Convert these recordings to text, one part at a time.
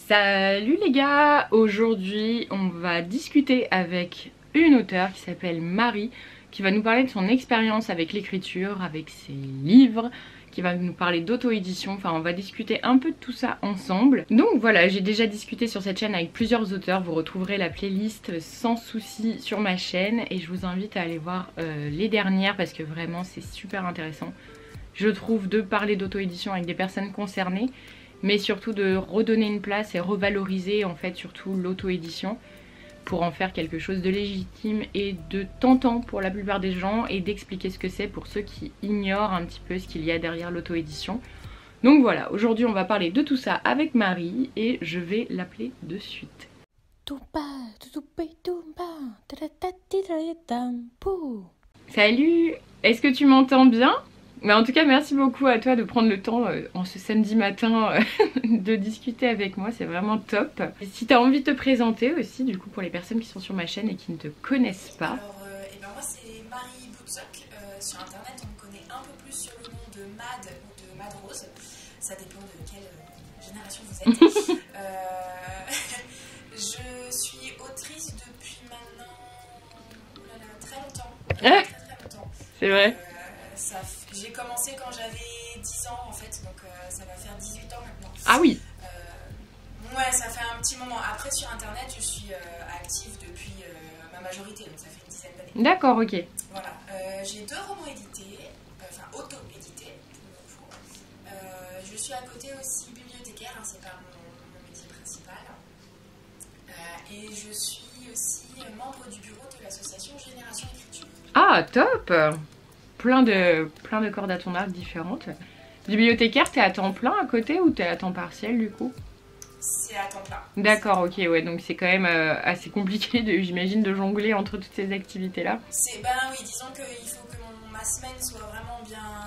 Salut les gars, aujourd'hui on va discuter avec une auteure qui s'appelle Marie, qui va nous parler de son expérience avec l'écriture, avec ses livres, qui va nous parler d'auto-édition, enfin on va discuter un peu de tout ça ensemble. Donc voilà, j'ai déjà discuté sur cette chaîne avec plusieurs auteurs, vous retrouverez la playlist sans souci sur ma chaîne et je vous invite à aller voir les dernières parce que vraiment c'est super intéressant. Je trouve de parler d'auto-édition avec des personnes concernées, mais surtout de redonner une place et revaloriser en fait surtout l'auto-édition pour en faire quelque chose de légitime et de tentant pour la plupart des gens et d'expliquer ce que c'est pour ceux qui ignorent un petit peu ce qu'il y a derrière l'auto-édition. Donc voilà, aujourd'hui on va parler de tout ça avec Marie et je vais l'appeler de suite. Salut, est-ce que tu m'entends bien ? Mais en tout cas, merci beaucoup à toi de prendre le temps en ce samedi matin de discuter avec moi, c'est vraiment top. Et si tu as envie de te présenter aussi, du coup, pour les personnes qui sont sur ma chaîne et qui ne te connaissent pas. Alors, moi c'est Marie Boutsock. Sur internet, on me connaît un peu plus sur le nom de Mad ou de Mad Rose. Ça dépend de quelle génération vous êtes. Je suis autrice depuis maintenant très longtemps. Très longtemps. C'est vrai. J'ai commencé quand j'avais 10 ans en fait, donc ça va faire 18 ans maintenant. Ah oui. Ouais, ça fait un petit moment. Après sur internet, je suis active depuis ma majorité, donc ça fait une dizaine d'années. D'accord, ok. Voilà, j'ai 2 romans édités, enfin auto-édités. Je suis à côté aussi bibliothécaire, hein, c'est pas mon métier principal. Et je suis aussi membre du bureau de l'association Génération Écriture. Ah, top. Plein de cordes à ton arc différentes. Bibliothécaire, t'es à temps plein à côté ou t'es à temps partiel du coup? C'est à temps plein. D'accord, ok, ouais, donc c'est quand même assez compliqué, j'imagine, de jongler entre toutes ces activités-là. Ben oui, disons qu'il faut que ma semaine soit vraiment bien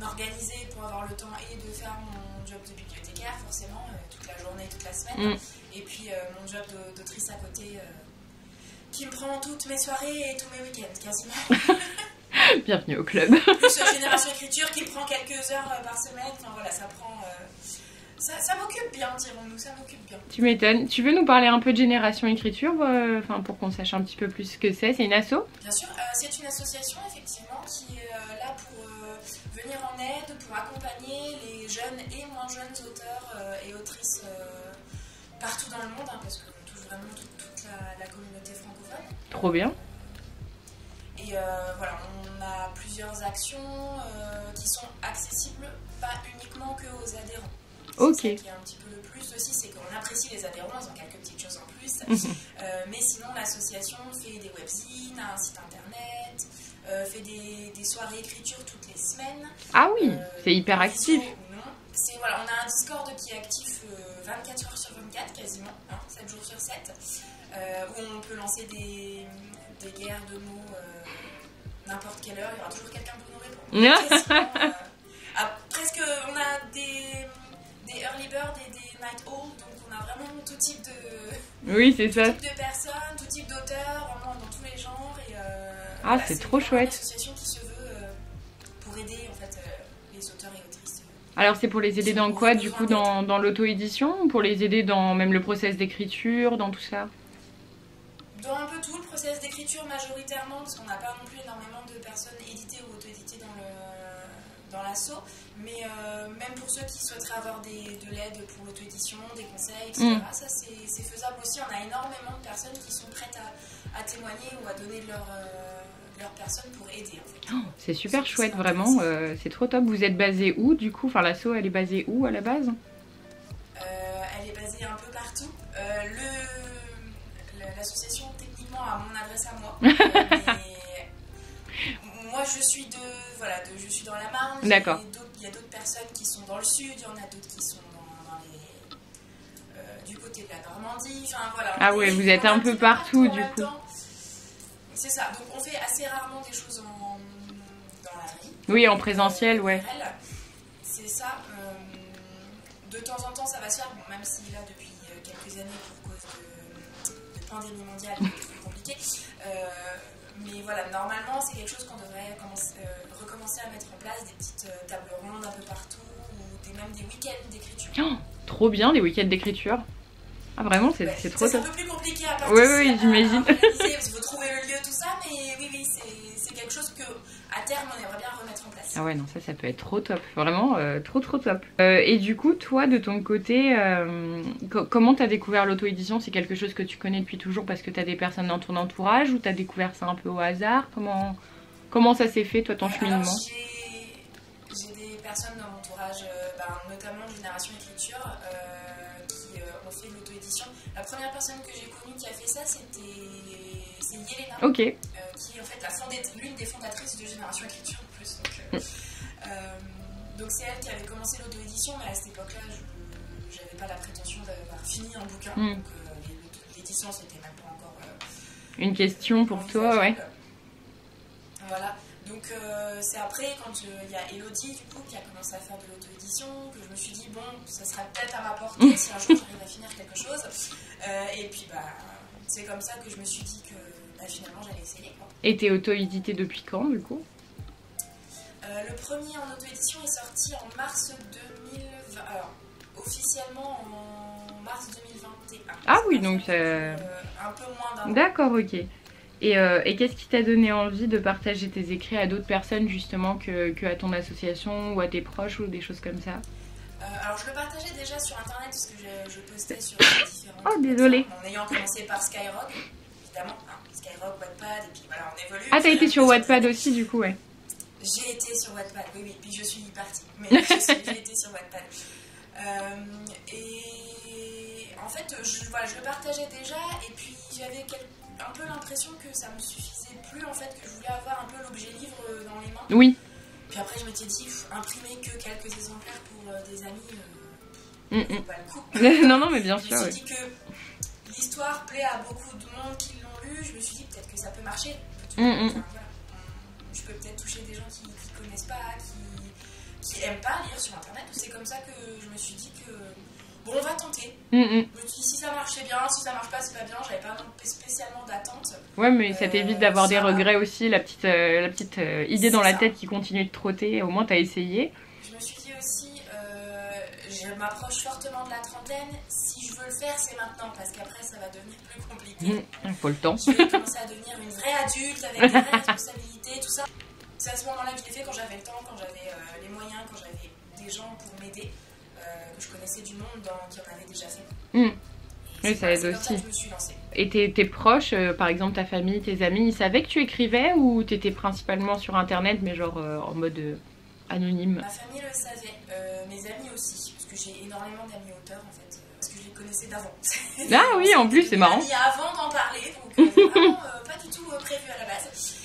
organisée pour avoir le temps et de faire mon job de bibliothécaire, forcément, toute la journée, toute la semaine. Et puis mon job d'autrice à côté, qui me prend toutes mes soirées et tous mes week-ends, quasiment. Bienvenue au club. Plus Génération Écriture qui prend quelques heures par semaine, enfin voilà, ça prend... Ça m'occupe bien, dirons-nous, ça m'occupe bien. Tu m'étonnes. Tu veux nous parler un peu de Génération Écriture, pour qu'on sache un petit peu plus ce que c'est? C'est une asso? Bien sûr, c'est une association effectivement qui est là pour venir en aide, pour accompagner les jeunes et moins jeunes auteurs et autrices partout dans le monde, hein, parce qu'on touche vraiment toute la communauté francophone. Trop bien. Et voilà, on a plusieurs actions qui sont accessibles pas uniquement qu'aux adhérents. Ok. C'est ça qui est un petit peu le plus aussi, c'est qu'on apprécie les adhérents, ils ont quelques petites choses en plus. Mais sinon, l'association fait des webzines, a un site internet, fait des soirées écriture toutes les semaines. Ah oui, c'est hyper actif. Voilà, on a un Discord qui est actif 24 heures sur 24 quasiment, hein, 7 jours sur 7, où on peut lancer des guerres de mots n'importe quelle heure, il y aura toujours quelqu'un pour nous répondre. Presque, on a des early bird et des night owl, donc on a vraiment tout type de, oui, c'est ça. Tout type de personnes, tout type d'auteurs, vraiment dans tous les genres. Et, voilà, c'est trop chouette. C'est une association qui se veut pour aider en fait, les auteurs et autrices. Alors c'est pour les aider dans quoi du coup, dans l'auto-édition ou pour les aider dans même le process d'écriture, dans tout ça? Dans un peu tout, le process d'écriture majoritairement, parce qu'on n'a pas non plus énormément de personnes éditées ou auto-éditées dans l'asso, mais même pour ceux qui souhaiteraient avoir de l'aide pour l'auto-édition, des conseils, etc., ça c'est faisable aussi. On a énormément de personnes qui sont prêtes à témoigner ou à donner leur personne pour aider en fait. Oh, c'est super chouette, vraiment, c'est trop top. Vous êtes basé où du coup? Enfin, l'asso elle est basée où à la base? Elle est basée un peu partout. L'association techniquement a mon adresse à moi, mais moi je suis je suis dans la Marne. D'accord. Il y a d'autres personnes qui sont dans le sud, il y en a d'autres qui sont du côté de la Normandie. Enfin, voilà, ah ouais, vous êtes un peu partout du coup. C'est ça, donc on fait assez rarement des choses dans la vie. Oui, en présentiel, ouais. C'est ça. De temps en temps ça va se faire, bon, même si là depuis quelques années pour cause de pandémie mondiale, c'est plus compliqué. Mais voilà, normalement c'est quelque chose qu'on devrait recommencer à mettre en place, des petites tables rondes un peu partout, ou même des week-ends d'écriture. Oh, trop bien, des week-ends d'écriture. Ah vraiment, c'est Ouais, trop c'est un top. peu plus compliqué à Oui, participer, oui, j'imagine. parce qu'il faut trouver le lieu, tout ça, mais oui, oui, c'est quelque chose que à terme on aimerait bien remettre en place. Ah ouais, non, ça peut être trop top. Vraiment, trop top. Et du coup, toi, de ton côté, comment t'as découvert l'auto-édition? C'est quelque chose que tu connais depuis toujours parce que t'as des personnes dans ton entourage ou t'as découvert ça un peu au hasard? Comment ça s'est fait, toi, ton cheminement? J'ai des personnes dans mon entourage, notamment de Génération Écriture, qui ont fait de l'auto-édition. La première personne que j'ai connue qui a fait ça, c'est Yelena, Ok. qui est en fait l'une des fondatrices de Génération Écriture en plus. Donc c'est elle qui avait commencé l'auto-édition, mais à cette époque-là, je n'avais pas la prétention d'avoir fini un bouquin. Donc l'édition, c'était même pas encore une question pour toi, ouais. Voilà. Donc c'est après, quand il y a Elodie du coup qui a commencé à faire de l'auto-édition, que je me suis dit bon, ça sera peut-être à ma portée si un jour j'arrive à finir quelque chose. Et puis c'est comme ça que je me suis dit que finalement j'allais essayer, quoi. Et t'es auto-édité depuis quand du coup? Le premier en auto-édition est sorti en mars 2020. Alors officiellement en mars 2021. Ah oui, donc un peu moins d'un an. D'accord, ok. Et qu'est-ce qui t'a donné envie de partager tes écrits à d'autres personnes justement que à ton association ou à tes proches ou des choses comme ça? Alors je le partageais déjà sur internet parce que je postais sur différents... Oh désolé. En ayant commencé par Skyrock, évidemment. Skyrock, Wattpad, et puis voilà, on évolue. Ah, t'as été sur Wattpad aussi du coup, ouais. J'ai été sur Wattpad, oui, puis je suis partie. Mais j'ai été sur Wattpad. Et en fait, je le partageais déjà, et puis j'avais un peu l'impression que ça me suffisait plus, en fait, que je voulais avoir un peu l'objet livre dans les mains. Oui. Puis après, je m'étais dit, imprimer que quelques exemplaires pour des amis, c'est pas le coup. Non, mais bien sûr. Je me suis dit que l'histoire plaît à beaucoup de monde qui l'ont lu, je me suis dit peut-être que ça peut marcher. Voilà. Je peux peut-être toucher des gens qui connaissent pas, qui aiment pas lire sur internet. C'est comme ça que je me suis dit que bon, on va tenter. Je me suis dit si ça marche c'est bien, si ça marche pas c'est pas bien. J'avais pas spécialement d'attente. Ouais, mais ça t'évite d'avoir des regrets aussi, la petite idée dans la tête qui continue de trotter. Au moins t'as essayé. Je me suis dit aussi, je m'approche fortement de la trentaine. Si je veux le faire c'est maintenant parce qu'après ça va devenir plus compliqué. Il faut le temps. Je vais commencer à devenir une vraie adulte avec des vraies responsabilités, tout ça. C'est à ce moment-là que je l'ai fait, quand j'avais le temps, quand j'avais les moyens, quand j'avais des gens pour m'aider, que je connaissais du monde qui en avait déjà fait. Oui, ça aide aussi. C'est comme ça que je me suis lancée. Et tes proches, par exemple ta famille, tes amis, ils savaient que tu écrivais ou t'étais principalement sur internet, mais genre en mode anonyme? Ma famille le savait, mes amis aussi, parce que j'ai énormément d'amis auteurs en fait, parce que je les connaissais d'avant. Ah oui, en plus c'est marrant. Avant d'en parler, donc vraiment pas du tout prévu à la base.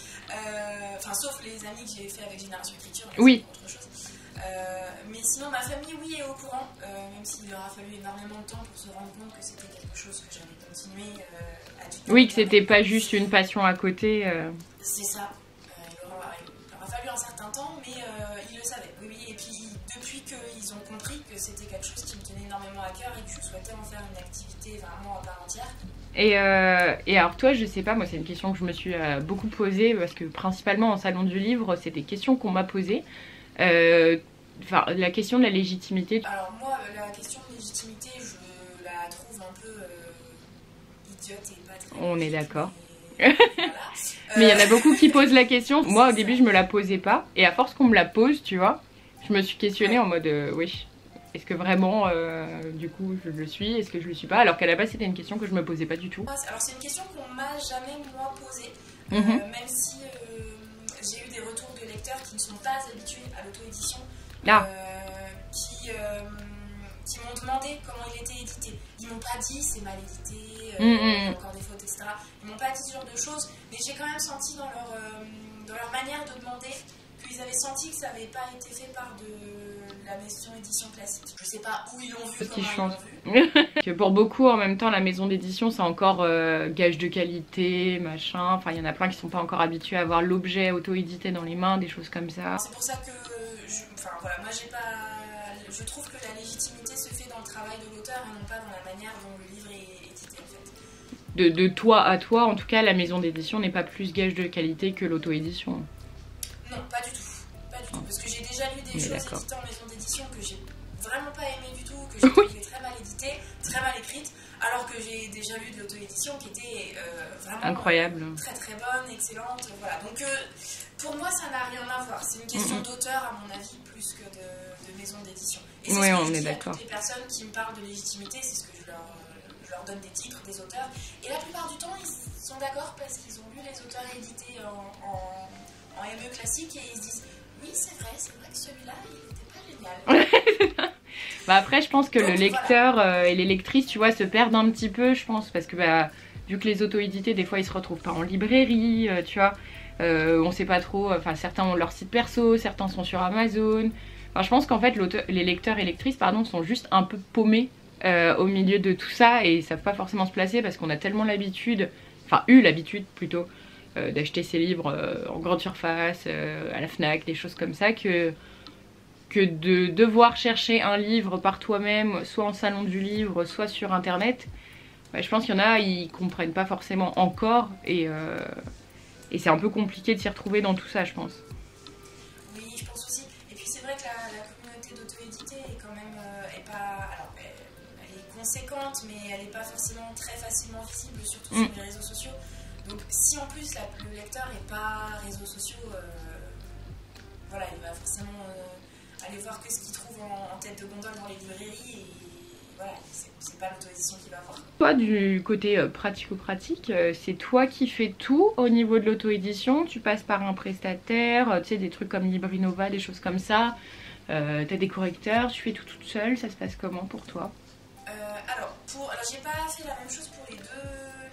Enfin, sauf les amis que j'ai fait avec Génération Écriture, oui. Autre chose. Mais sinon, ma famille, oui, est au courant, même s'il aura fallu énormément de temps pour se rendre compte que c'était quelque chose que j'allais continuer à du temps. Oui, que c'était pas juste une passion à côté. C'est ça. Il aura fallu un certain temps, mais ils le savaient. Oui, et puis depuis qu'ils ont compris que c'était quelque chose qui me tenait énormément à cœur et que je souhaitais en faire une activité vraiment à part entière. Et alors toi, je sais pas, moi c'est une question que je me suis beaucoup posée parce que principalement en salon du livre, c'est des questions qu'on m'a posées. Enfin, la question de la légitimité. Alors moi, la question de légitimité, je la trouve un peu idiote et pas très... On est d'accord. Voilà. Mais il y en a beaucoup qui posent la question. Moi au début je me la posais pas. Et à force qu'on me la pose, tu vois, je me suis questionnée en mode oui. Est-ce que vraiment, du coup, je le suis? Est-ce que je le suis pas? Alors qu'à la base, c'était une question que je me posais pas du tout. Alors, c'est une question qu'on m'a jamais, moi, posée. Même si j'ai eu des retours de lecteurs qui ne sont pas habitués à l'auto-édition, qui m'ont demandé comment il était édité. Ils m'ont pas dit c'est mal édité, il y a encore des fautes, etc. Ils m'ont pas dit ce genre de choses, mais j'ai quand même senti dans leur manière de demander qu'ils avaient senti que ça n'avait pas été fait par de la maison édition classique. Je sais pas où ils l'ont vu, comment ils l'ont vu. Que pour beaucoup, en même temps, la maison d'édition, c'est encore gage de qualité, machin. Enfin, il y en a plein qui sont pas encore habitués à avoir l'objet auto-édité dans les mains, des choses comme ça. C'est pour ça que, moi, je trouve que la légitimité se fait dans le travail de l'auteur et non pas dans la manière dont le livre est édité, en fait. De toi à toi, en tout cas, la maison d'édition n'est pas plus gage de qualité que l'auto-édition. Non, pas du tout. Pas du tout. Parce que j'ai déjà lu des choses éditées en maison d'édition que j'ai vraiment pas aimée du tout, que j'ai trouvée très mal éditée, très mal écrite, alors que j'ai déjà lu de l'auto-édition qui était vraiment incroyable, très très bonne, excellente. Voilà. Donc pour moi, ça n'a rien à voir. C'est une question d'auteur, à mon avis, plus que de maison d'édition. Et c'est oui, ce que on je est dis à d'accord. toutes les personnes qui me parlent de légitimité, c'est ce que je leur donne des titres, des auteurs. Et la plupart du temps, ils sont d'accord parce qu'ils ont lu les auteurs édités en ME classique et ils se disent oui, c'est vrai que celui-là, il n'était pas génial. Bah après, je pense que donc, le lecteur et les lectrices, tu vois, se perdent un petit peu, je pense, parce que bah, vu que les auto-édités, des fois, ils se retrouvent pas en librairie, tu vois. On sait pas trop, enfin certains ont leur site perso, certains sont sur Amazon. Enfin, je pense qu'en fait les lecteurs et lectrices sont juste un peu paumés au milieu de tout ça et ils savent pas forcément se placer parce qu'on a tellement l'habitude, enfin eu l'habitude plutôt, d'acheter ces livres en grande surface, à la FNAC, des choses comme ça, que de devoir chercher un livre par toi-même, soit en salon du livre, soit sur internet. Ouais, je pense qu'il y en a, ils comprennent pas forcément encore et c'est un peu compliqué de s'y retrouver dans tout ça, je pense. Oui, je pense aussi. Et puis c'est vrai que la communauté d'auto-édité est quand même alors, elle est conséquente, mais elle n'est pas forcément très facilement visible, surtout sur les réseaux sociaux. Donc si en plus le lecteur n'est pas réseaux sociaux, voilà, il va forcément aller voir que ce qu'il trouve en tête de gondole dans les librairies et voilà, c'est pas l'auto-édition qu'il va avoir. Toi, du côté pratico-pratique, c'est toi qui fais tout au niveau de l'auto-édition. Tu passes par un prestataire, tu sais, des trucs comme Librinova, des choses comme ça. T'as des correcteurs, tu fais tout toute seule. Ça se passe comment pour toi? Alors j'ai pas fait la même chose pour les deux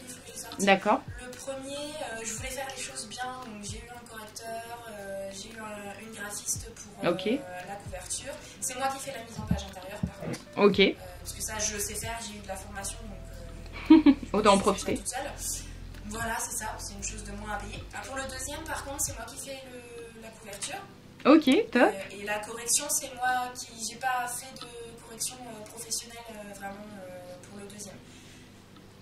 livres que j'ai sortis. D'accord. Le premier, je voulais faire les choses bien, donc j'ai eu un correcteur, j'ai eu une graphiste pour la couverture. C'est moi qui fais la mise en page intérieure par contre. Ok. Parce que ça je sais faire, j'ai eu de la formation donc autant en profiter. Toute seule. Voilà, c'est ça, c'est une chose de moins à payer. Pour le deuxième par contre, c'est moi qui fais la couverture. Ok, top. Et la correction, c'est moi qui j'ai pas fait de correction professionnelle vraiment pour le deuxième.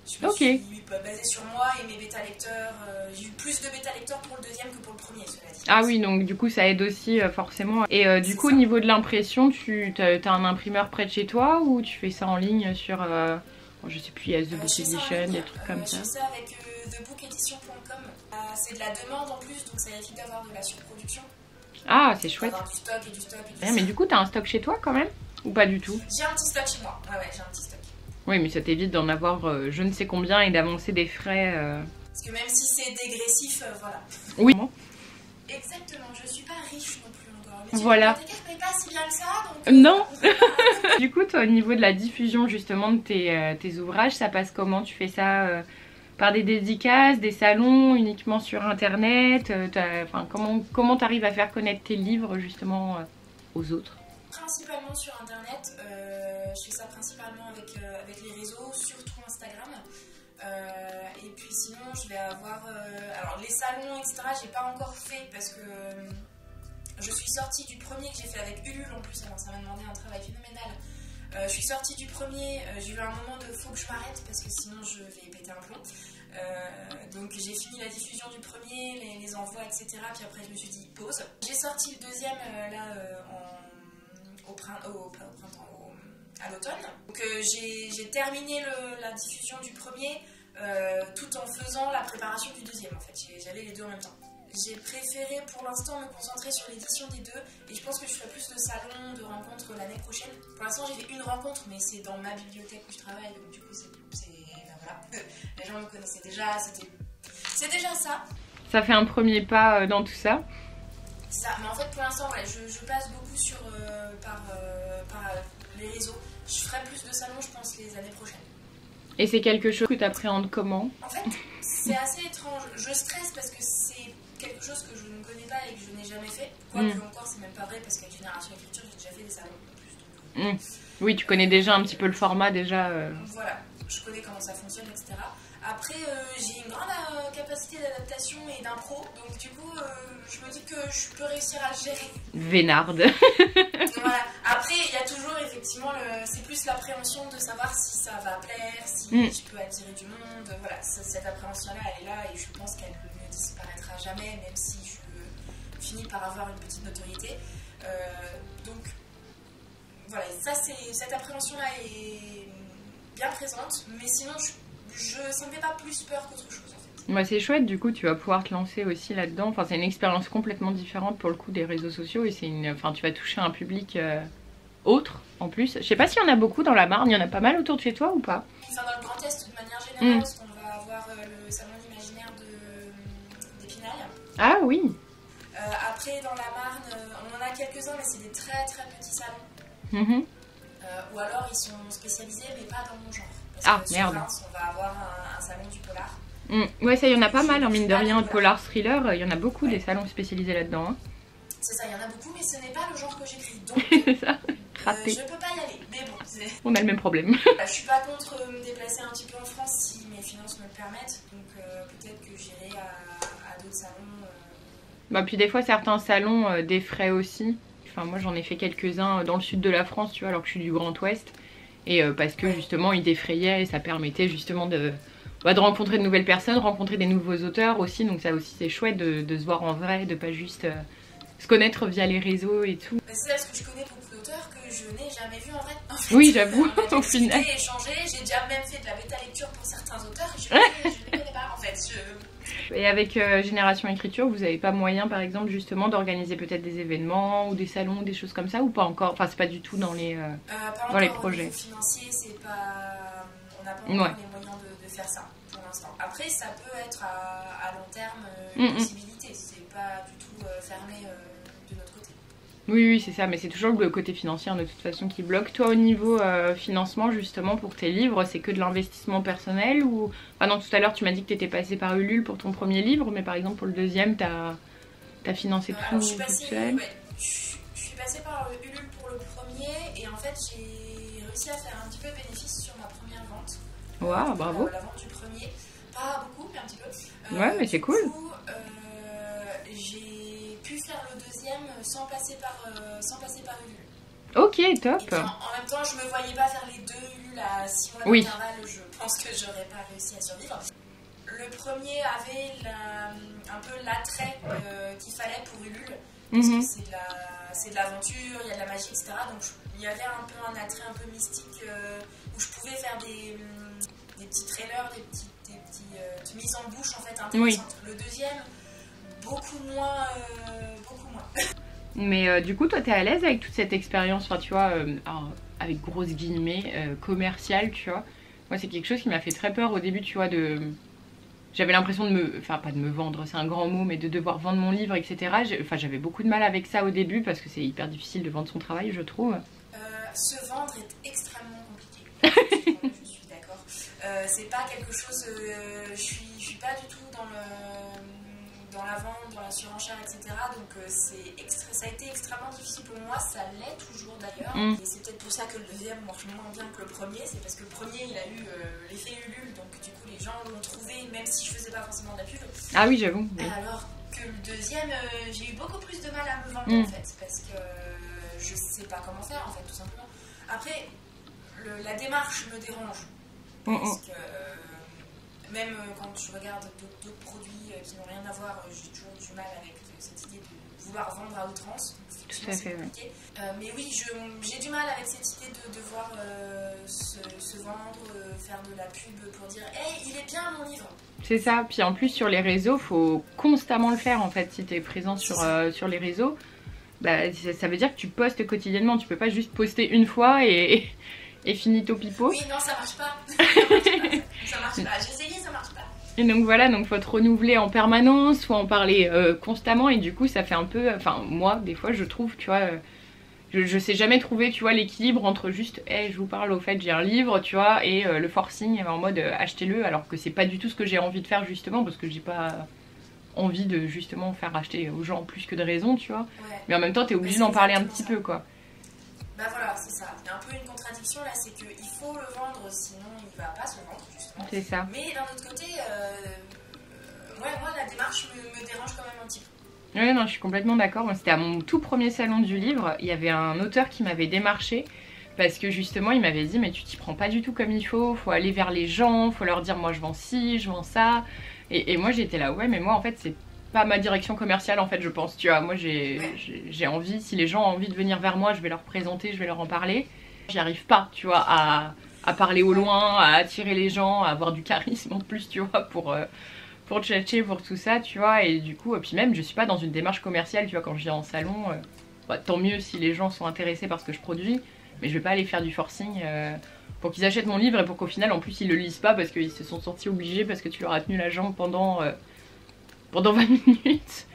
Je me suis basée sur moi et mes bêta-lecteurs. J'ai eu plus de bêta-lecteurs pour le deuxième que pour le premier, cela dit. Ah oui, donc du coup ça aide aussi forcément. Et du coup, au niveau de l'impression, tu as un imprimeur près de chez toi ou tu fais ça en ligne sur, je sais plus, il y a The Book Edition, des trucs comme ça? Je fais ça avec thebookedition.com. C'est de la demande en plus, donc ça évite d'avoir de la surproduction. Ah, c'est chouette. Du stock et du stock et du stock. Mais du coup, t'as un stock chez toi quand même? Ou pas du tout? J'ai un petit stock chez moi. Ouais, j'ai un petit stock. Oui, mais ça t'évite d'en avoir je ne sais combien et d'avancer des frais. Parce que même si c'est dégressif, voilà. Oui. Exactement, je suis pas riche non plus encore. Mais voilà. Je paye pas si bien que ça. Donc, non. Du coup, toi, au niveau de la diffusion justement de tes ouvrages, ça passe comment? Tu fais ça par des dédicaces, des salons, uniquement sur internet? Comment t'arrives à faire connaître tes livres justement aux autres? Principalement sur internet. Je fais ça principalement avec les réseaux, surtout Instagram. Et puis sinon, je vais avoir... alors les salons, etc., j'ai pas encore fait parce que je suis sortie du premier que j'ai fait avec Ulule en plus, alors ça m'a demandé un travail phénoménal. Je suis sortie du premier, j'ai eu un moment de faut que je m'arrête parce que sinon je vais péter un plomb. Donc j'ai fini la diffusion du premier, les envois, etc. Puis après je me suis dit pause. J'ai sorti le deuxième à l'automne. Donc j'ai terminé la diffusion du premier tout en faisant la préparation du deuxième en fait. J'avais les deux en même temps. J'ai préféré pour l'instant me concentrer sur l'édition des deux et je pense que je ferai plus de salons, de rencontres l'année prochaine. Pour l'instant j'ai fait une rencontre mais c'est dans ma bibliothèque où je travaille donc du coup ben voilà. Les gens me connaissaient déjà, c'est déjà ça. Ça fait un premier pas dans tout ça. Ça, mais en fait pour l'instant ouais, je passe beaucoup par les réseaux. Je ferai plus de salons je pense les années prochaines. Et c'est quelque chose que tu appréhendes comment? En fait c'est assez étrange, je stresse parce que c'est quelque chose que je ne connais pas et que je n'ai jamais fait. Quoique encore c'est même pas vrai parce qu'avec Génération Écriture j'ai déjà fait des salons en plus. Donc, oui, tu connais déjà un petit peu le format déjà. Voilà, je connais comment ça fonctionne, etc. Après, j'ai une grande capacité d'adaptation et d'impro, donc du coup, je me dis que je peux réussir à le gérer. Vénarde. Voilà. Après, il y a toujours effectivement, c'est plus l'appréhension de savoir si ça va plaire, si je peux attirer du monde. Voilà, cette appréhension-là, elle est là et je pense qu'elle ne disparaîtra jamais, même si je finis par avoir une petite notoriété. Donc, voilà, cette appréhension-là est bien présente, mais sinon ça me fait pas plus peur qu'autre chose. Bah, c'est chouette, du coup tu vas pouvoir te lancer aussi là-dedans. Enfin, c'est une expérience complètement différente pour le coup des réseaux sociaux et tu vas toucher un public autre en plus. Je sais pas s'il y en a beaucoup dans la Marne, il y en a pas mal autour de chez toi ou pas? Enfin, dans le Grand Est de manière générale, parce qu'on va avoir le salon d'imaginaire d'Épinal. Ah oui. Après dans la Marne, on en a quelques-uns, mais c'est des très très petits salons. Ou alors ils sont spécialisés mais pas dans mon genre. Parce que merde. Sur Reims, on va avoir un salon du polar. Ouais, ça, il y en a pas mal, hein, mine de rien, polar, thriller, il y en a beaucoup des salons spécialisés là-dedans. Hein. C'est ça, il y en a beaucoup, mais ce n'est pas le genre que j'écris, donc c'est ça, raté. Je peux pas y aller, mais bon, on a le même problème. Je suis pas contre me déplacer un petit peu en France si mes finances me le permettent, donc peut-être que j'irai à d'autres salons. Bah, puis des fois, certains salons défraient aussi. Enfin, moi, j'en ai fait quelques-uns dans le sud de la France, tu vois, alors que je suis du Grand Ouest. Et parce que justement, ils défrayaient et ça permettait justement de rencontrer de nouvelles personnes, rencontrer des nouveaux auteurs aussi, donc ça aussi c'est chouette de se voir en vrai, de pas juste se connaître via les réseaux et tout. C'est parce que je connais beaucoup d'auteurs que je n'ai jamais vu en vrai. En fait, oui, j'avoue, au final. J'ai échangé, j'ai déjà même fait de la bêta lecture pour certains auteurs et je ne les connais pas en fait. Et avec Génération Écriture, vous n'avez pas moyen par exemple justement d'organiser peut-être des événements ou des salons, des choses comme ça ou pas encore? Enfin, c'est pas du tout dans les, les projets. Au niveau financier, c'est pas... on n'a pas encore les moyens de faire ça pour l'instant. Après, ça peut être à long terme une possibilité, c'est pas du tout fermé de notre côté. Oui, c'est ça, mais c'est toujours le côté financier de toute façon qui bloque. Toi, au niveau financement, justement, pour tes livres, c'est que de l'investissement personnel ou... Ah non, tout à l'heure, tu m'as dit que tu étais passée par Ulule pour ton premier livre, mais par exemple, pour le deuxième, t'as financé tout seul? Je suis passée par Ulule pour le premier, et en fait, j'ai réussi à faire un petit peu de bénéfice sur ma première vente. Waouh, bravo! La vente du premier, pas beaucoup, mais un petit peu. Ouais, mais c'est cool! J'ai pu faire le deuxième sans passer par Ulule. Ok, top. Et puis, en même temps, je me voyais pas faire les deux Ulule à 6 mois d'intervalle, je pense que j'aurais pas réussi à survivre. Le premier avait un peu l'attrait qu'il fallait pour Ulule, parce que c'est de l'aventure, il y a de la magie, etc. Donc il y avait un peu un attrait un peu mystique où je pouvais faire des petits trailers, des petites mises en bouche en fait intéressantes. Le deuxième, beaucoup moins. Mais du coup, toi, t'es à l'aise avec toute cette expérience, enfin, tu vois, avec grosses guillemets, commerciale, tu vois. Moi, c'est quelque chose qui m'a fait très peur au début, tu vois, j'avais l'impression enfin, pas de me vendre, c'est un grand mot, mais de devoir vendre mon livre, etc. Enfin, j'avais beaucoup de mal avec ça au début, parce que c'est hyper difficile de vendre son travail, je trouve. Se vendre est extrêmement compliqué. Je suis d'accord. C'est pas quelque chose... je suis pas du tout dans la vente, dans la surenchère, etc. Donc ça a été extrêmement difficile pour moi, ça l'est toujours d'ailleurs. Et c'est peut-être pour ça que le deuxième marche moins bien que le premier, c'est parce que le premier il a eu l'effet Ulule, donc du coup les gens l'ont trouvé même si je faisais pas forcément de la pub. Ah oui, j'avoue. Oui. Alors que le deuxième, j'ai eu beaucoup plus de mal à me vendre en fait, parce que je sais pas comment faire en fait, tout simplement. Après, la démarche me dérange, parce que... Même quand je regarde d'autres produits qui n'ont rien à voir, j'ai toujours du mal avec cette idée de vouloir vendre à outrance. Tout à fait, oui. Mais oui, j'ai du mal avec cette idée de devoir se vendre, faire de la pub pour dire « Hey, il est bien mon livre !» C'est ça, puis en plus sur les réseaux, faut constamment le faire en fait. Si tu es présent sur les réseaux, bah, ça veut dire que tu postes quotidiennement, tu peux pas juste poster une fois et finito pipo. Oui, non, ça marche pas. Ça marche pas. J'ai essayé, ça marche pas. Et donc voilà, donc faut te renouveler en permanence, faut en parler constamment et du coup ça fait un peu, enfin moi des fois je trouve, tu vois, je sais jamais trouver, tu vois, l'équilibre entre juste, hey, je vous parle au fait j'ai un livre, tu vois, et le forcing en mode achetez-le, alors que c'est pas du tout ce que j'ai envie de faire justement parce que j'ai pas envie de justement faire acheter aux gens plus que de raison, tu vois. Ouais. Mais en même temps t'es obligé d'en parler un petit peu quoi. Bah voilà, c'est ça. Il y a un peu une contradiction là, c'est qu'il faut le vendre, sinon il va pas se vendre justement. C'est ça. Mais d'un autre côté, moi la démarche me dérange quand même un petit peu. Ouais, non, je suis complètement d'accord. C'était à mon tout premier salon du livre, il y avait un auteur qui m'avait démarché parce que justement il m'avait dit mais tu t'y prends pas du tout comme il faut aller vers les gens, faut leur dire moi je vends ci, je vends ça. Et moi j'étais là ouais mais moi en fait c'est pas ma direction commerciale en fait, je pense, tu vois. Moi j'ai envie, si les gens ont envie de venir vers moi, je vais leur présenter, je vais leur en parler. J'y arrive pas, tu vois, à parler au loin, à attirer les gens, à avoir du charisme en plus, tu vois, pour tchatcher, pour tout ça, tu vois. Et du coup, puis même, je suis pas dans une démarche commerciale, tu vois, quand je viens en salon, bah, tant mieux si les gens sont intéressés par ce que je produis, mais je vais pas aller faire du forcing pour qu'ils achètent mon livre et pour qu'au final, en plus, ils le lisent pas parce qu'ils se sont sentis obligés parce que tu leur as tenu la jambe pendant 20 minutes.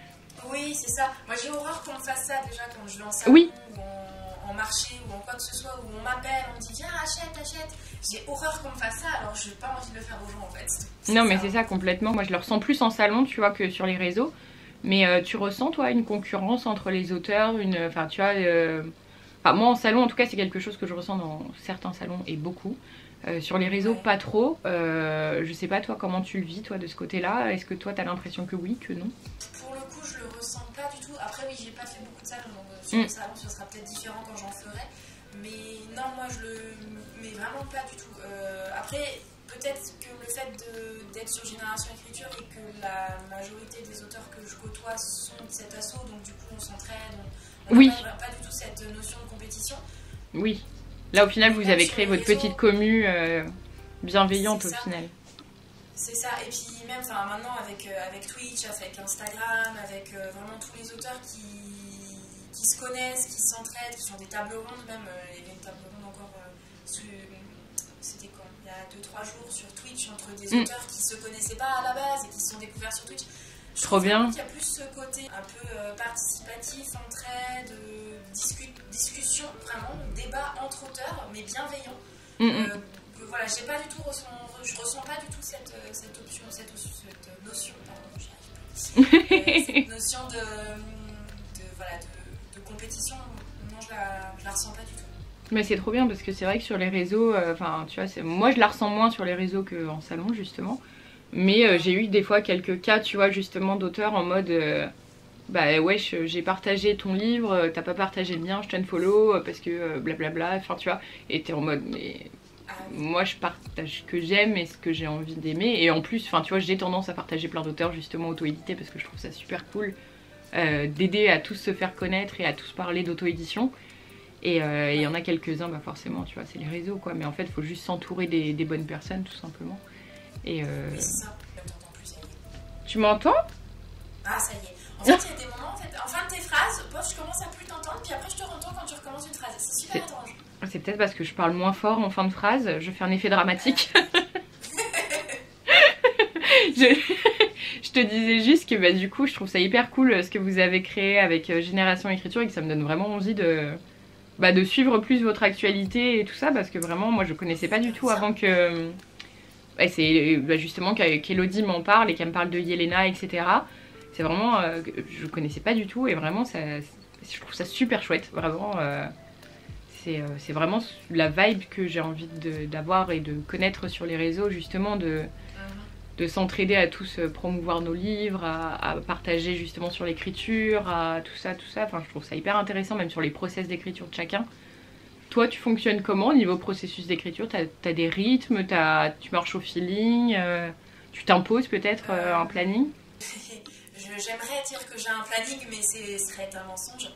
Oui, c'est ça. Moi, j'ai horreur qu'on me fasse ça déjà quand je vais en salon Oui. ou en marché ou en quoi que ce soit, où on m'appelle, on me dit viens, achète, achète. J'ai horreur qu'on me fasse ça, alors je n'ai pas envie de le faire aux gens en fait. Non, mais c'est ça complètement. Moi, je le ressens plus en salon, tu vois, que sur les réseaux. Mais tu ressens, toi, une concurrence entre les auteurs, enfin, tu vois. Enfin, moi, en salon, en tout cas, c'est quelque chose que je ressens dans certains salons et beaucoup. Sur les réseaux, pas trop. Je sais pas, toi, comment tu le vis, toi, de ce côté-là. Est-ce que toi, t'as l'impression que oui, que non? Pour le coup, je le ressens pas du tout. Après, oui, j'ai pas fait beaucoup de salons, donc sur le salon, ce sera peut-être différent quand j'en ferai. Mais non, moi, je le. Mais vraiment pas du tout. Après, peut-être que le fait d'être sur Génération Écriture et que la majorité des auteurs que je côtoie sont de cet assaut, donc du coup, on s'entraide. On Oui. n'a pas du tout cette notion de compétition. Oui. Là, au final, vous avez créé votre petite commu bienveillante, au final. C'est ça, et puis même maintenant avec Twitch, avec Instagram, avec vraiment tous les auteurs qui se connaissent, qui s'entraident, qui font des tables rondes, même il y avait une table ronde encore, c'était quand il y a 2-3 jours sur Twitch, entre des auteurs qui se connaissaient pas à la base et qui se sont découverts sur Twitch. Je Trop bien. Il y a plus ce côté un peu participatif, entraide, discussion, vraiment, débat entre auteurs, mais bienveillant. Voilà, j'ai pas du tout je ressens pas du tout cette notion, pardon, cette notion de compétition. Non, je la ressens pas du tout. Mais c'est trop bien parce que c'est vrai que sur les réseaux, enfin tu vois, moi je la ressens moins sur les réseaux qu'en salon justement. Mais j'ai eu des fois quelques cas, tu vois, justement d'auteurs en mode bah wesh, j'ai partagé ton livre, t'as pas partagé le mien, je t'unfollow parce que blablabla, enfin tu vois, et t'es en mode mais moi je partage ce que j'aime et ce que j'ai envie d'aimer, et en plus, enfin tu vois, j'ai tendance à partager plein d'auteurs justement auto-édités parce que je trouve ça super cool d'aider à tous se faire connaître et à tous parler d'auto-édition. Et il y en a quelques-uns, bah forcément, tu vois, c'est les réseaux quoi, mais en fait, il faut juste s'entourer des bonnes personnes tout simplement. Et oui, c'est ça, je t'entends plus, ça y est. Tu m'entends? Ah, ça y est. En fait, il y a des moments, en fait, en fin de tes phrases, je commence à plus t'entendre, puis après je te entends quand tu recommences une phrase. C'est super étrange. C'est peut-être parce que je parle moins fort en fin de phrase, je fais un effet dramatique. Je te disais juste que bah, du coup, je trouve ça hyper cool ce que vous avez créé avec Génération Écriture et que ça me donne vraiment envie de suivre plus votre actualité et tout ça, parce que vraiment, moi, je connaissais pas du tout avant que... c'est justement qu'Elodie m'en parle et qu'elle me parle de Yelena, etc. C'est vraiment... je connaissais pas du tout et vraiment, je trouve ça super chouette, vraiment... c'est vraiment la vibe que j'ai envie d'avoir et de connaître sur les réseaux, justement, de s'entraider à tous promouvoir nos livres, à partager justement sur l'écriture, à tout ça. Enfin, je trouve ça hyper intéressant, même sur les process d'écriture de chacun. Toi, tu fonctionnes comment au niveau processus d'écriture? T'as des rythmes, tu marches au feeling, tu t'imposes peut-être un planning? J'aimerais dire que j'ai un planning, mais ce serait un mensonge.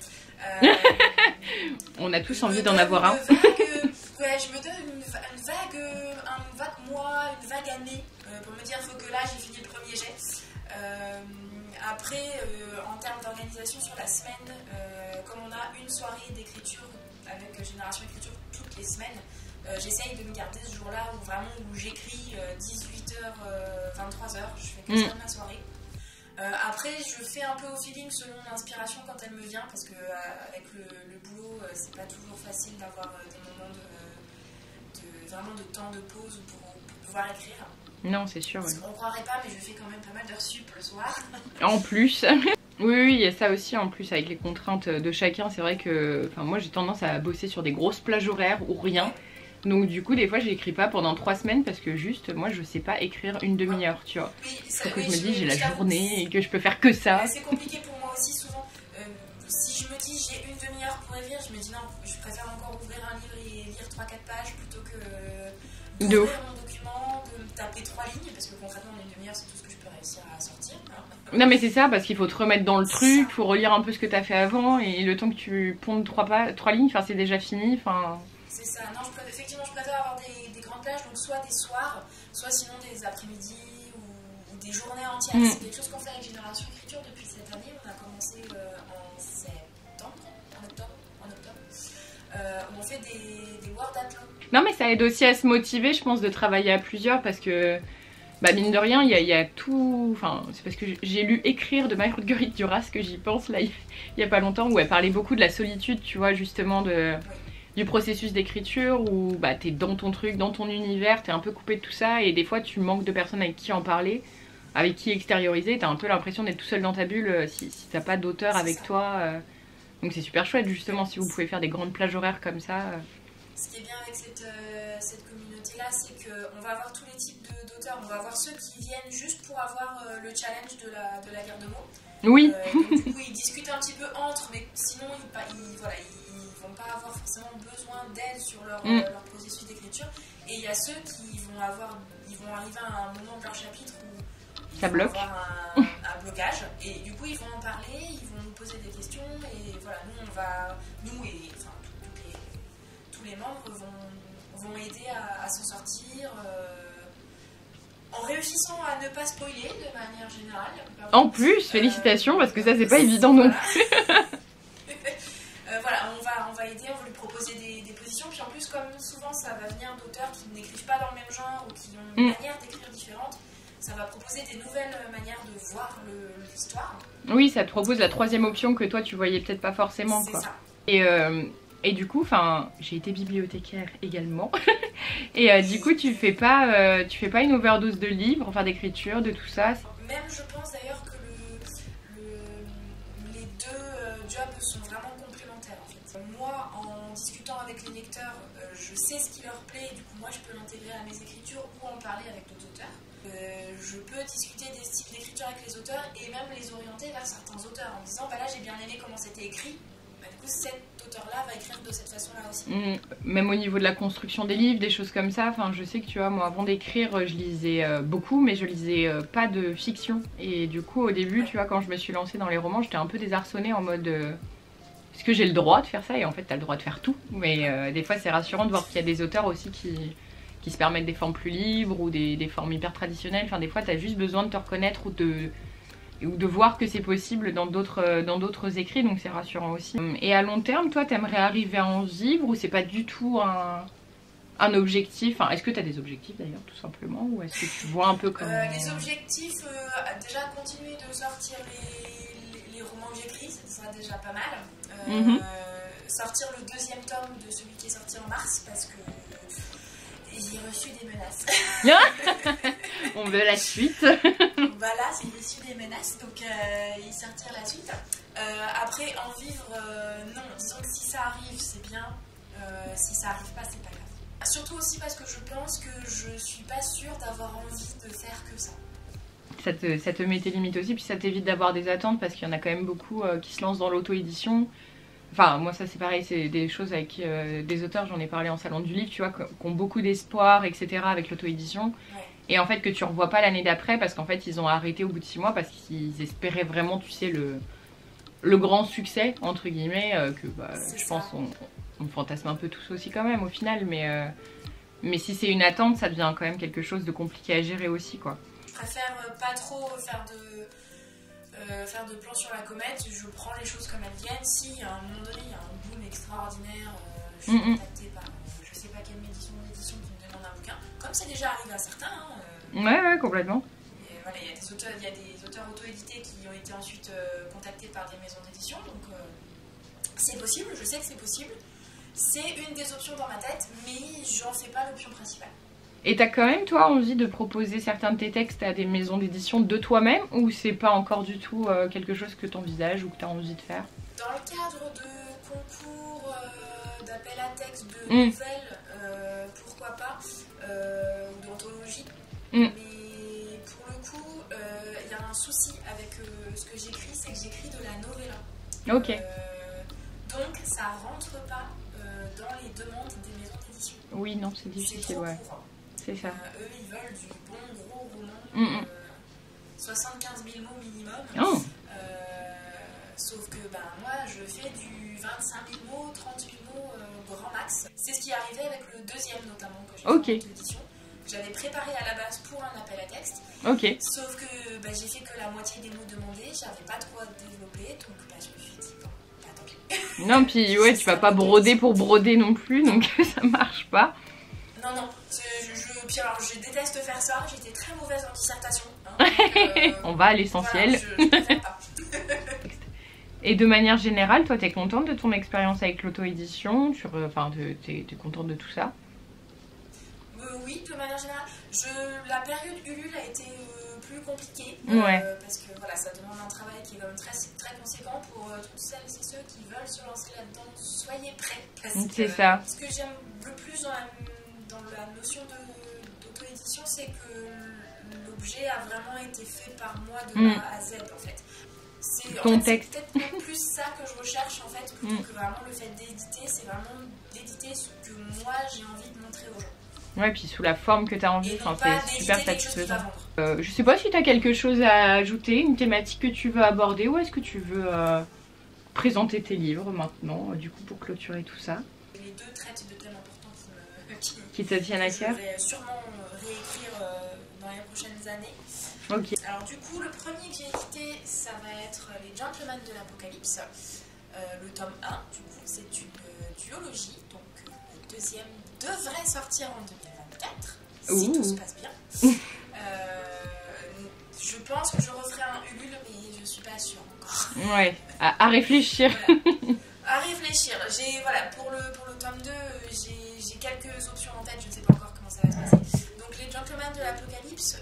On a tous envie d'en avoir un. Je me donne un vague mois, une vague année pour me dire faut que là j'ai fini le premier jet. Après, en termes d'organisation sur la semaine, comme on a une soirée d'écriture avec Génération Écriture toutes les semaines, j'essaye de me garder ce jour-là où j'écris 18h, 23h, je fais que ça de ma soirée. Après, je fais un peu au feeling selon l'inspiration quand elle me vient, parce que avec le boulot, c'est pas toujours facile d'avoir des moments vraiment de temps de pause pour pouvoir écrire. Non, c'est sûr. Parce qu'on croirait pas, mais je fais quand même pas mal d'heures sup le soir. En plus. Oui, il y a ça aussi en plus avec les contraintes de chacun. C'est vrai que moi j'ai tendance à bosser sur des grosses plages horaires ou rien. Donc du coup des fois j'écris pas pendant 3 semaines parce que juste moi je sais pas écrire une demi-heure, tu vois. Oui, faut que je me dis j'ai la journée et que je peux faire que ça. C'est compliqué pour moi aussi souvent. Si je me dis j'ai une demi-heure pour écrire, je me dis non, je préfère encore ouvrir un livre et lire 3-4 pages plutôt que d'ouvrir mon document, de me taper 3 lignes, parce que concrètement en une demi-heure c'est tout ce que je peux réussir à sortir. Non mais c'est ça, parce qu'il faut te remettre dans le truc, faut relire un peu ce que t'as fait avant, et le temps que tu pondes trois lignes, enfin c'est déjà fini, enfin... C'est ça, non, effectivement je préfère avoir des grandes plages, donc soit des soirs, soit sinon des après-midi ou des journées entières. C'est quelque chose qu'on fait avec Génération Écriture depuis cette année. On a commencé en octobre, où on fait des Word Athlon. Non mais ça aide aussi à se motiver, je pense, de travailler à plusieurs, parce que... Bah mine de rien, il y a tout... Enfin, c'est parce que j'ai lu Écrire de Marguerite Duras que j'y pense là, il y a pas longtemps, où elle parlait beaucoup de la solitude, tu vois, justement, du processus d'écriture, où bah, t'es dans ton truc, dans ton univers, t'es un peu coupé de tout ça, et des fois tu manques de personnes avec qui en parler, avec qui extérioriser, t'as un peu l'impression d'être tout seul dans ta bulle si t'as pas d'auteur avec toi. Donc c'est super chouette, justement, si vous pouvez faire des grandes plages horaires comme ça. Ce qui est bien avec cette communauté-là, c'est qu'on va avoir tous les types d'auteurs. On va avoir ceux qui viennent juste pour avoir le challenge de la guerre de mots. Oui. Donc, du coup, ils discutent un petit peu entre, mais sinon, ils vont pas avoir forcément besoin d'aide sur leur processus d'écriture. Et il y a ceux qui vont arriver à un moment de leur chapitre où ça bloque. Avoir un blocage. Et du coup, ils vont en parler, ils vont nous poser des questions. Et voilà, nous et enfin, tous les membres vont aider à s'en sortir. En réussissant à ne pas spoiler de manière générale. En plus, félicitations, parce que ça c'est pas évident non plus. Voilà, on va aider, on va lui proposer des positions. Puis en plus, comme souvent ça va venir d'auteurs qui n'écrivent pas dans le même genre ou qui ont une manière d'écrire différente, ça va proposer des nouvelles manières de voir l'histoire. Oui, ça te propose la troisième option que toi tu voyais peut-être pas forcément. C'est ça. Et du coup, j'ai été bibliothécaire également. Et du coup, tu fais pas une overdose de livres, enfin d'écriture, de tout ça. Même, je pense d'ailleurs que les deux jobs sont vraiment complémentaires en fait. Moi, en discutant avec les lecteurs, je sais ce qui leur plaît, et du coup moi je peux l'intégrer à mes écritures ou en parler avec d'autres auteurs. Je peux discuter des styles d'écriture avec les auteurs et même les orienter vers certains auteurs en disant bah là j'ai bien aimé comment c'était écrit. Du coup, cet auteur-là va écrire de cette façon-là aussi. Même au niveau de la construction des livres, des choses comme ça, enfin, je sais que tu vois, moi avant d'écrire, je lisais beaucoup, mais je lisais pas de fiction. Et du coup, au début, tu vois, quand je me suis lancée dans les romans, j'étais un peu désarçonnée en mode... Est-ce que j'ai le droit de faire ça? Et en fait, t'as le droit de faire tout. Mais des fois, c'est rassurant de voir qu'il y a des auteurs aussi qui se permettent des formes plus libres ou des formes hyper traditionnelles. Enfin, des fois, t'as juste besoin de te reconnaître ou de voir que c'est possible dans d'autres écrits, donc c'est rassurant aussi. Et à long terme, toi, t'aimerais arriver à en vivre ou c'est pas du tout un objectif? Enfin, est-ce que t'as des objectifs d'ailleurs, tout simplement, ou est-ce que tu vois un peu comme... Les objectifs, déjà continuer de sortir les romans que j'écris, ça sera déjà pas mal. Sortir le deuxième tome de celui qui est sorti en mars, parce que j'ai reçu des menaces. On veut la suite. Voilà, j'ai reçu des menaces, donc il sortira la suite. Après, en vivre, non. Disons que si ça arrive, c'est bien. Si ça arrive pas, c'est pas grave. Surtout aussi parce que je pense que je suis pas sûre d'avoir envie de faire que ça. Ça te met tes limites aussi, puis ça t'évite d'avoir des attentes, parce qu'il y en a quand même beaucoup qui se lancent dans l'auto-édition. Enfin, moi ça c'est pareil, c'est des choses avec des auteurs, j'en ai parlé en salon du livre, tu vois, qui ont beaucoup d'espoir, etc. avec l'auto-édition. Ouais. Et en fait que tu revois pas l'année d'après, parce qu'en fait ils ont arrêté au bout de 6 mois, parce qu'ils espéraient vraiment, tu sais, le grand succès, entre guillemets, que bah, je pense on fantasme un peu tous aussi quand même au final, mais si c'est une attente, ça devient quand même quelque chose de compliqué à gérer aussi, quoi. Je préfère pas trop faire de plans sur la comète, je prends les choses comme elles viennent. Si à un moment donné il y a un boom extraordinaire, je suis contactée par je sais pas quelle maison d'édition qui me demande un bouquin, comme c'est déjà arrivé à certains. Ouais, complètement. Et voilà, il y a des auteurs auto-édités qui ont été ensuite contactés par des maisons d'édition, donc c'est possible, je sais que c'est possible. C'est une des options dans ma tête, mais j'en fais pas l'option principale. Et t'as quand même, toi, envie de proposer certains de tes textes à des maisons d'édition de toi-même, ou c'est pas encore du tout quelque chose que t'envisages ou que t'as envie de faire? Dans le cadre de concours, d'appel à texte, de nouvelles, pourquoi pas, ou d'anthologie. Mais pour le coup, il y a un souci avec ce que j'écris, c'est que j'écris de la novella. Ok. Donc ça rentre pas dans les demandes des maisons d'édition. Oui, non, c'est difficile, ouais. C'est ça. Eux, ils veulent du bon gros roman 75 000 mots minimum. Oh. Sauf que moi je fais du 25 000 mots, 38 mots grand max. C'est ce qui est arrivé avec le deuxième notamment que j'ai fait en audition. J'avais préparé à la base pour un appel à texte. Sauf que j'ai fait que la moitié des mots demandés, j'avais pas trop à développer, donc je me suis dit bon, tant pis. Non, puis ouais, tu vas pas broder pour broder non plus, donc ça marche pas. Non, puis alors je déteste faire ça, j'étais très mauvaise en dissertation. On va à l'essentiel. Voilà, je préfère pas. Et de manière générale, toi, t'es contente de ton expérience avec l'auto-édition? Enfin, t'es contente de tout ça? Oui, de manière générale. La période Ulule a été plus compliquée. Parce que voilà, ça demande un travail qui est quand même très, très conséquent pour toutes celles et ceux qui veulent se lancer là-dedans. Soyez prêts. C'est ça. Ce que j'aime le plus dans la notion d'auto-édition, c'est que l'objet a vraiment été fait par moi de A à Z en fait. C'est peut-être même plus ça que je recherche en fait, plutôt que vraiment le fait d'éditer, c'est vraiment d'éditer ce que moi j'ai envie de montrer aux gens. Ouais, puis sous la forme que tu as envie, c'est super satisfaisant. Je sais pas si tu as quelque chose à ajouter, une thématique que tu veux aborder, ou est-ce que tu veux présenter tes livres maintenant, du coup, pour clôturer tout ça? Les deux traitent de thèmes importants qui te tiennent à cœur. Je vais sûrement réécrire dans les prochaines années. Alors du coup, le premier que j'ai édité, ça va être Les Gentlemen de l'Apocalypse, le tome 1, du coup, c'est une duologie, donc le deuxième devrait sortir en 2024, si tout se passe bien. Je pense que je referai un Ulule, mais je suis pas sûre encore. Ouais, à réfléchir. Voilà. À réfléchir. Voilà, pour le tome 2, j'ai quelques options en tête, je ne sais pas encore comment ça va se passer. Donc les Gentlemen de l'Apocalypse,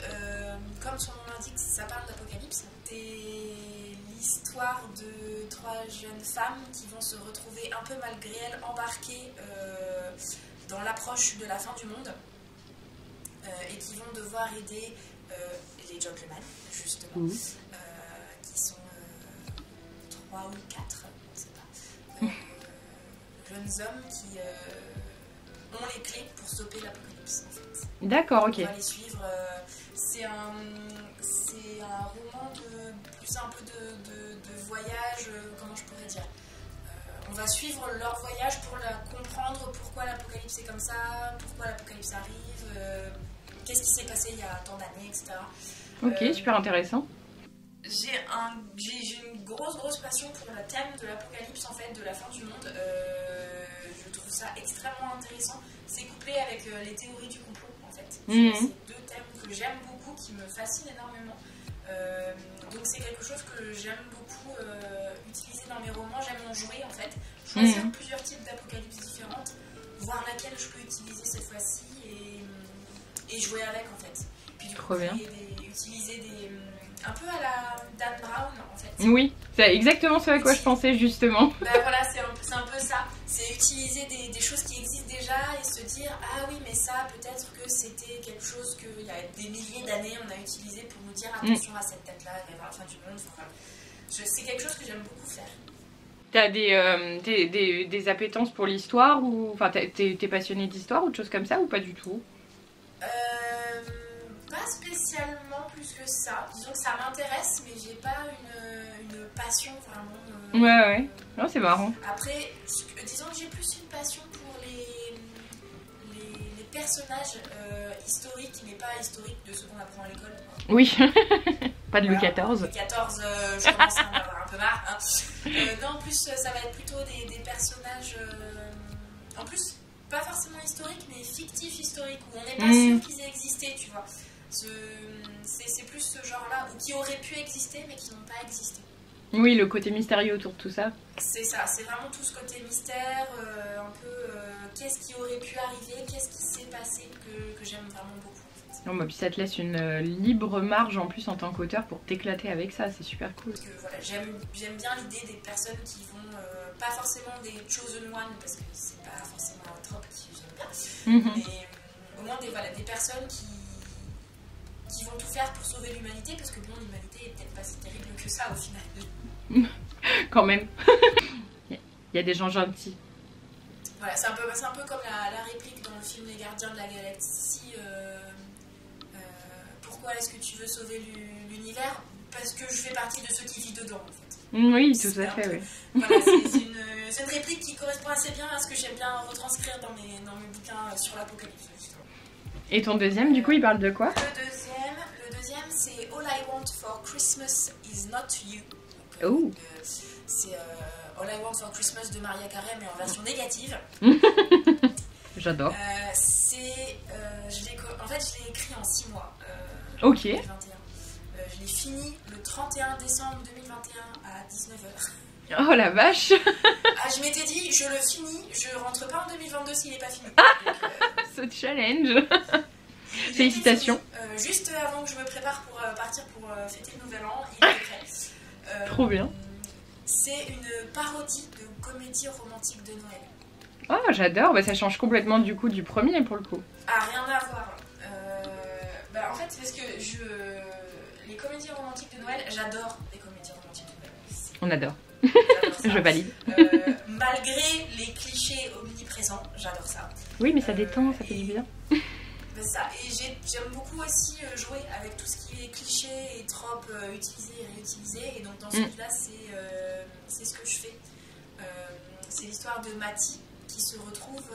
comme son nom l'indique, ça parle d'Apocalypse. C'est l'histoire de 3 jeunes femmes qui vont se retrouver un peu malgré elles embarquées dans l'approche de la fin du monde et qui vont devoir aider les gentlemen, justement, qui sont 3 ou 4, on ne sait pas, jeunes hommes qui ont les clés pour stopper l'apocalypse, en fait. D'accord, ok. On va les suivre. C'est un roman plus un peu de voyage, comment je pourrais dire. On va suivre leur voyage pour comprendre pourquoi l'apocalypse est comme ça, pourquoi l'apocalypse arrive, qu'est-ce qui s'est passé il y a tant d'années, etc. Ok, super intéressant. J'ai une grosse passion pour le thème de l'apocalypse, en fait, de la fin du monde. Je trouve ça extrêmement intéressant. C'est couplé avec les théories du complot, en fait. C'est deux thèmes que j'aime beaucoup, qui me fascinent énormément. Donc c'est quelque chose que j'aime beaucoup utiliser dans mes romans, j'aime en jouer en fait, choisir plusieurs types d'apocalypse différentes, voir laquelle je peux utiliser cette fois-ci et jouer avec en fait. Puis du coup, utiliser un peu à la Dan Brown en fait. Oui, c'est exactement ce à quoi je pensais justement. Voilà, c'est un peu ça, c'est utiliser des choses qui existent déjà et se dire ah oui mais ça peut-être que c'était quelque chose qu'il y a des milliers d'années on a utilisé pour nous dire attention à cette tête là, il va y avoir la fin du monde, enfin, c'est quelque chose que j'aime beaucoup faire. T'as des appétences pour l'histoire ou enfin t'es passionné d'histoire ou de choses comme ça ou pas du tout? Pas spécialement plus que ça. Disons que ça m'intéresse, mais j'ai pas une passion vraiment. Ouais. Non, c'est marrant. Après, disons que j'ai plus une passion pour les personnages historiques, mais pas historiques de ceux qu'on apprend à l'école. Oui. Pas de Louis XIV. Louis XIV, je commence à en avoir un peu marre. Hein. Non, en plus, ça va être plutôt des personnages. En plus, pas forcément historiques, mais fictifs historiques, où on n'est pas sûr qu'ils aient existé, tu vois. C'est plus ce genre-là, ou qui auraient pu exister, mais qui n'ont pas existé. Oui, le côté mystérieux autour de tout ça. C'est ça, c'est vraiment tout ce côté mystère, un peu qu'est-ce qui aurait pu arriver, qu'est-ce qui s'est passé, que j'aime vraiment beaucoup. En fait. Non, bah, puis ça te laisse une libre marge en plus en tant qu'auteur pour t'éclater avec ça, c'est super cool. Parce que, voilà, j'aime bien l'idée des personnes qui vont, pas forcément des chosen ones, parce que c'est pas forcément un trope qui j'aime bien, mais au moins des personnes qui vont tout faire pour sauver l'humanité, parce que bon, l'humanité est peut-être pas si terrible que ça au final. Quand même. Il y a des gens gentils. Voilà, c'est un peu comme la réplique dans le film Les Gardiens de la Galaxie. pourquoi est-ce que tu veux sauver l'univers? Parce que je fais partie de ceux qui vivent dedans, en fait. Oui, tout à fait, oui. Voilà, c'est une réplique qui correspond assez bien à ce que j'aime bien retranscrire dans mes bouquins sur l'apocalypse, justement. Et ton deuxième, du coup, il parle de quoi? Le deuxième, c'est All I Want for Christmas is Not You. Oh. C'est All I Want for Christmas de Mariah Carey, mais en version négative. J'adore. En fait, je l'ai écrit en 6 mois. Ok. 2021. Je l'ai fini le 31 décembre 2021 à 19h. Oh la vache. Ah, je m'étais dit, je le finis, je rentre pas en 2022 s'il n'est pas fini. Ce challenge. Félicitations. Juste avant que je me prépare pour partir pour fêter le nouvel an, il est prêt. Trop bien. C'est une parodie de comédie romantique de Noël. Oh, j'adore. Bah, ça change complètement du coup du premier pour le coup. Ah, rien à voir. En fait, parce que les comédies romantiques de Noël, j'adore les comédies romantiques de Noël. On adore. J'adore ça. Je valide. Malgré les clichés omniprésents, j'adore ça. Oui, mais ça détend, ça fait du bien. Ça. Et j'aime beaucoup aussi jouer avec tout ce qui est clichés et tropes utilisés et réutilisés. Et donc dans celui-là, c'est ce que je fais. C'est l'histoire de Matty qui se retrouve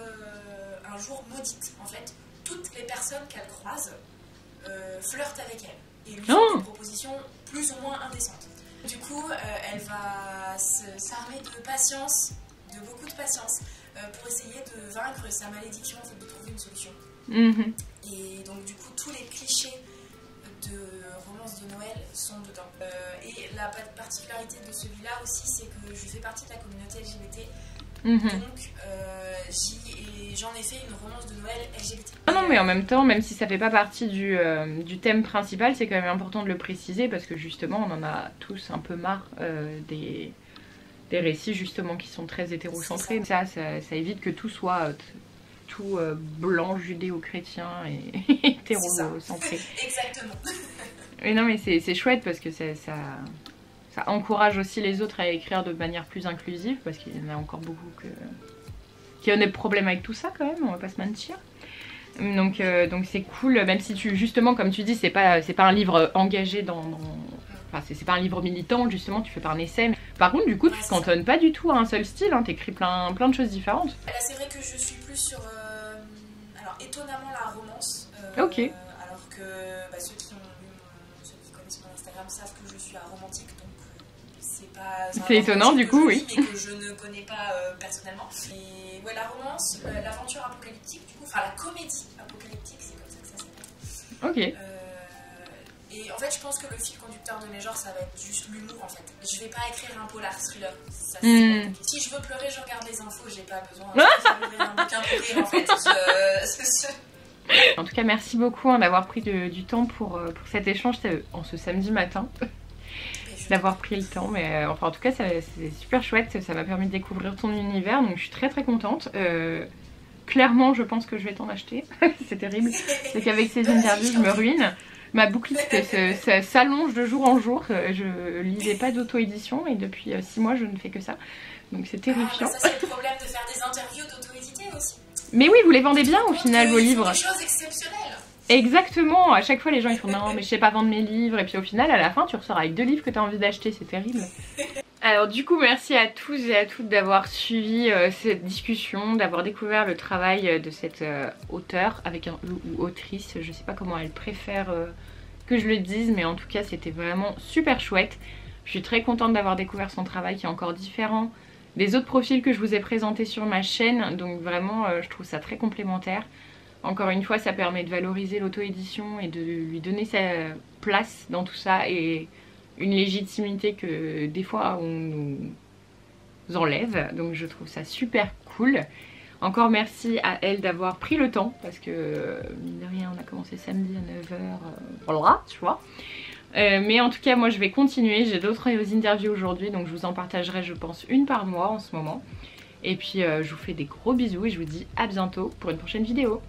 un jour maudite. En fait, toutes les personnes qu'elle croise flirtent avec elle et lui font des propositions plus ou moins indécentes. Du coup, elle va s'armer de patience, de beaucoup de patience, pour essayer de vaincre sa malédiction, en fait, de trouver une solution. Et donc du coup tous les clichés de romances de Noël sont dedans. Et la particularité de celui-là aussi, c'est que je fais partie de la communauté LGBT. Donc j'en ai fait une romance de Noël LGBT. Non mais en même temps, même si ça fait pas partie du thème principal, c'est quand même important de le préciser parce que justement on en a tous un peu marre des récits justement qui sont très hétérocentrés. Ça évite que tout soit tout blanc, judéo-chrétien et hétérocentré. Exactement. Et non mais c'est chouette parce que ça encourage aussi les autres à écrire de manière plus inclusive parce qu'il y en a encore beaucoup qui ont des problèmes avec tout ça quand même, on va pas se mentir. Donc c'est cool, même si justement comme tu dis c'est pas un livre engagé enfin c'est pas un livre militant, justement tu fais pas un essai. Par contre du coup tu te cantonnes pas du tout à un seul style, hein, t'écris plein de choses différentes. Là c'est vrai que je suis plus sur alors étonnamment la romance. Ok. Alors que ceux qui connaissent mon Instagram savent que je suis la romantique, donc c'est étonnant du coup, oui. Mais que je ne connais pas personnellement. Et ouais, la romance, l'aventure apocalyptique, du coup, enfin la comédie apocalyptique, c'est comme ça que ça s'appelle. Ok. Et en fait, je pense que le fil conducteur de mes genres, ça va être juste l'humour en fait. Je vais pas écrire un polar thriller. Ça, si je veux pleurer, je regarde les infos, j'ai pas besoin d'ouvrir un bouquin pour rire en fait. En tout cas, merci beaucoup d'avoir pris du temps pour cet échange en ce samedi matin. D'avoir pris le temps, mais enfin en tout cas c'est super chouette, ça m'a permis de découvrir ton univers, donc je suis très contente. Clairement je pense que je vais t'en acheter, c'est terrible, c'est qu'avec ces interviews je me ruine. Ma boucliste s'allonge de jour en jour, je lisais pas d'auto-édition et depuis 6 mois je ne fais que ça, donc c'est terrifiant. Ça c'est le problème de faire des interviews d'auto-édité aussi. Mais oui, vous les vendez bien au final vos livres. Des choses exceptionnelles. Exactement, à chaque fois les gens ils font non mais je sais pas vendre mes livres et puis au final à la fin tu ressors avec 2 livres que tu as envie d'acheter, c'est terrible. Alors du coup merci à tous et à toutes d'avoir suivi cette discussion, d'avoir découvert le travail de cette auteure avec un E ou autrice, je sais pas comment elle préfère que je le dise mais en tout cas c'était vraiment super chouette. Je suis très contente d'avoir découvert son travail qui est encore différent des autres profils que je vous ai présentés sur ma chaîne, donc vraiment je trouve ça très complémentaire. Encore une fois, ça permet de valoriser l'auto-édition et de lui donner sa place dans tout ça et une légitimité que des fois on nous enlève. Donc je trouve ça super cool. Encore merci à elle d'avoir pris le temps parce que mine de rien on a commencé samedi à 9h, voilà tu vois. Mais en tout cas moi je vais continuer, j'ai d'autres interviews aujourd'hui donc je vous en partagerai je pense une par mois en ce moment. Et puis je vous fais des gros bisous et je vous dis à bientôt pour une prochaine vidéo.